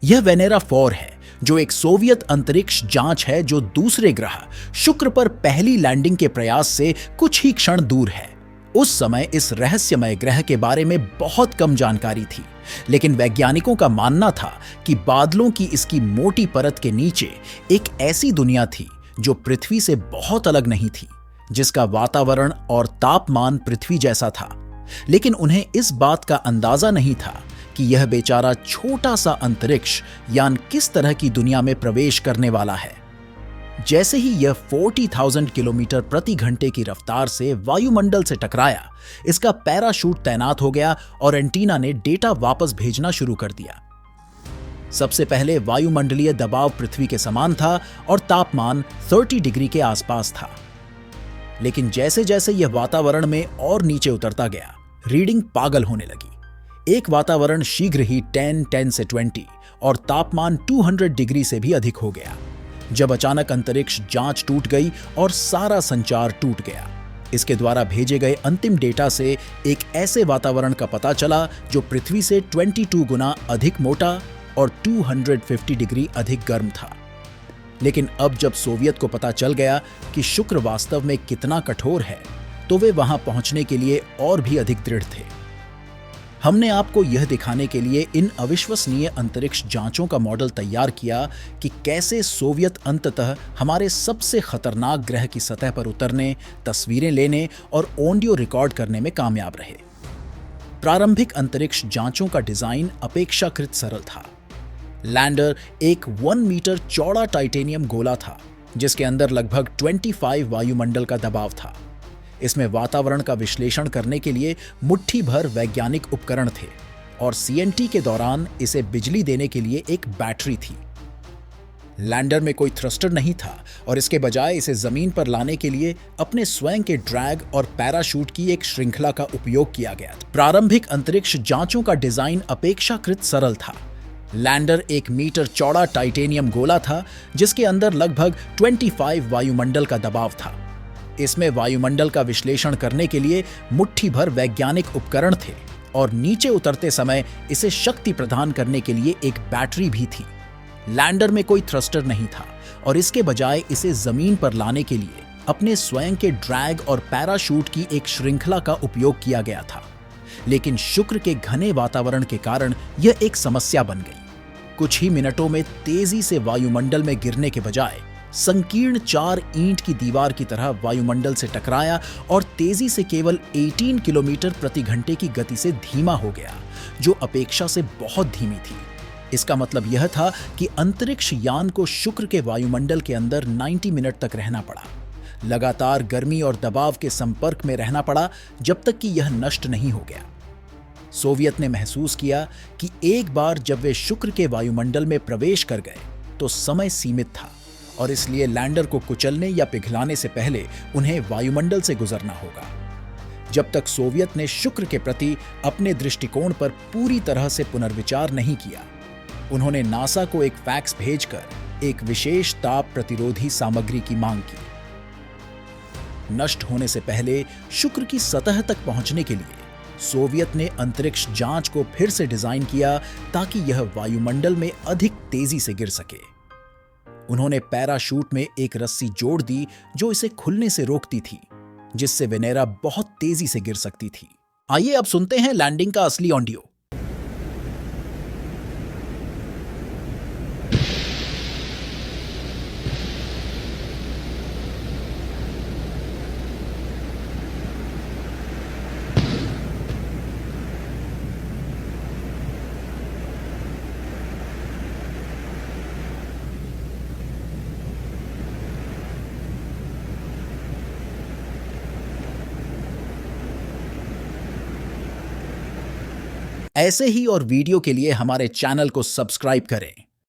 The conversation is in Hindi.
यह वेनेरा 4 है, जो एक सोवियत अंतरिक्ष जांच है जो दूसरे ग्रह शुक्र पर पहली लैंडिंग के प्रयास से कुछ ही क्षण दूर है। उस समय इस रहस्यमय ग्रह के बारे में बहुत कम जानकारी थी, लेकिन वैज्ञानिकों का मानना था कि बादलों की इसकी मोटी परत के नीचे एक ऐसी दुनिया थी जो पृथ्वी से बहुत अलग नहीं थी, जिसका वातावरण और तापमान पृथ्वी जैसा था। लेकिन उन्हें इस बात का अंदाजा नहीं था कि यह बेचारा छोटा सा अंतरिक्ष यान किस तरह की दुनिया में प्रवेश करने वाला है। जैसे ही यह 40,000 किलोमीटर प्रति घंटे की रफ्तार से वायुमंडल से टकराया, इसका पैराशूट तैनात हो गया और एंटीना ने डेटा वापस भेजना शुरू कर दिया। सबसे पहले वायुमंडलीय दबाव पृथ्वी के समान था और तापमान 30 डिग्री के आसपास था। लेकिन जैसे जैसे यह वातावरण में और नीचे उतरता गया, रीडिंग पागल होने लगी। एक वातावरण शीघ्र ही 10 से 20 और तापमान 200 डिग्री से भी अधिक हो गया, जब अचानक अंतरिक्ष जांच टूट गई और सारा संचार टूट गया। इसके द्वारा भेजे गए अंतिम डेटा से एक ऐसे वातावरण का पता चला जो पृथ्वी से 22 गुना अधिक मोटा और 250 डिग्री अधिक गर्म था। लेकिन अब जब सोवियत को पता चल गया कि शुक्र वास्तव में कितना कठोर है, तो वे वहां पहुंचने के लिए और भी अधिक दृढ़ थे। हमने आपको यह दिखाने के लिए इन अविश्वसनीय अंतरिक्ष जांचों का मॉडल तैयार किया कि कैसे सोवियत अंततः हमारे सबसे खतरनाक ग्रह की सतह पर उतरने, तस्वीरें लेने और ऑडियो रिकॉर्ड करने में कामयाब रहे। प्रारंभिक अंतरिक्ष जांचों का डिजाइन अपेक्षाकृत सरल था। लैंडर एक 1 मीटर चौड़ा टाइटेनियम गोला था, जिसके अंदर लगभग 25 वायुमंडल का दबाव था। इसमें वातावरण का विश्लेषण करने के लिए मुट्ठी भर वैज्ञानिक उपकरण थे और सीएनटी के दौरान इसे बिजली देने के लिए एक बैटरी थी। लैंडर में कोई थ्रस्टर नहीं था और इसके बजाय इसे जमीन पर लाने के लिए अपने स्वयं के ड्रैग और पैराशूट की एक श्रृंखला का उपयोग किया गया था। प्रारंभिक अंतरिक्ष जांचों का डिजाइन अपेक्षाकृत सरल था। लैंडर 1 मीटर चौड़ा टाइटेनियम गोला था, जिसके अंदर लगभग 25 वायुमंडल का दबाव था। इसमें वायुमंडल का विश्लेषण करने के लिए मुट्ठी भर वैज्ञानिक उपकरण थे और नीचे उतरते समय इसे शक्ति प्रदान करने के लिए एक बैटरी भी थी। लैंडर में कोई थ्रस्टर नहीं था और इसके बजाय इसे जमीन पर लाने के लिए अपने स्वयं के ड्रैग और पैराशूट की एक श्रृंखला का उपयोग किया गया था। लेकिन शुक्र के घने वातावरण के कारण यह एक समस्या बन गई। कुछ ही मिनटों में तेजी से वायुमंडल में गिरने के बजाय संकीर्ण 4 ईंट की दीवार की तरह वायुमंडल से टकराया और तेजी से केवल 18 किलोमीटर प्रति घंटे की गति से धीमा हो गया, जो अपेक्षा से बहुत धीमी थी। इसका मतलब यह था कि अंतरिक्ष यान को शुक्र के वायुमंडल के अंदर 90 मिनट तक रहना पड़ा। लगातार गर्मी और दबाव के संपर्क में रहना पड़ा जब तक कि यह नष्ट नहीं हो गया। सोवियत ने महसूस किया कि एक बार जब वे शुक्र के वायुमंडल में प्रवेश कर गए तो समय सीमित था और इसलिए लैंडर को कुचलने या पिघलाने से पहले उन्हें वायुमंडल से गुजरना होगा। जब तक सोवियत ने शुक्र के प्रति अपने दृष्टिकोण पर पूरी तरह से पुनर्विचार नहीं किया, उन्होंने नासा को एक फैक्स भेजकर एक विशेष ताप प्रतिरोधी सामग्री की मांग की। नष्ट होने से पहले शुक्र की सतह तक पहुंचने के लिए सोवियत ने अंतरिक्ष जांच को फिर से डिजाइन किया ताकि यह वायुमंडल में अधिक तेजी से गिर सके। उन्होंने पैराशूट में एक रस्सी जोड़ दी जो इसे खुलने से रोकती थी, जिससे वेनेरा बहुत तेजी से गिर सकती थी। आइए अब सुनते हैं लैंडिंग का असली ऑडियो। ऐसे ही और वीडियो के लिए हमारे चैनल को सब्सक्राइब करें।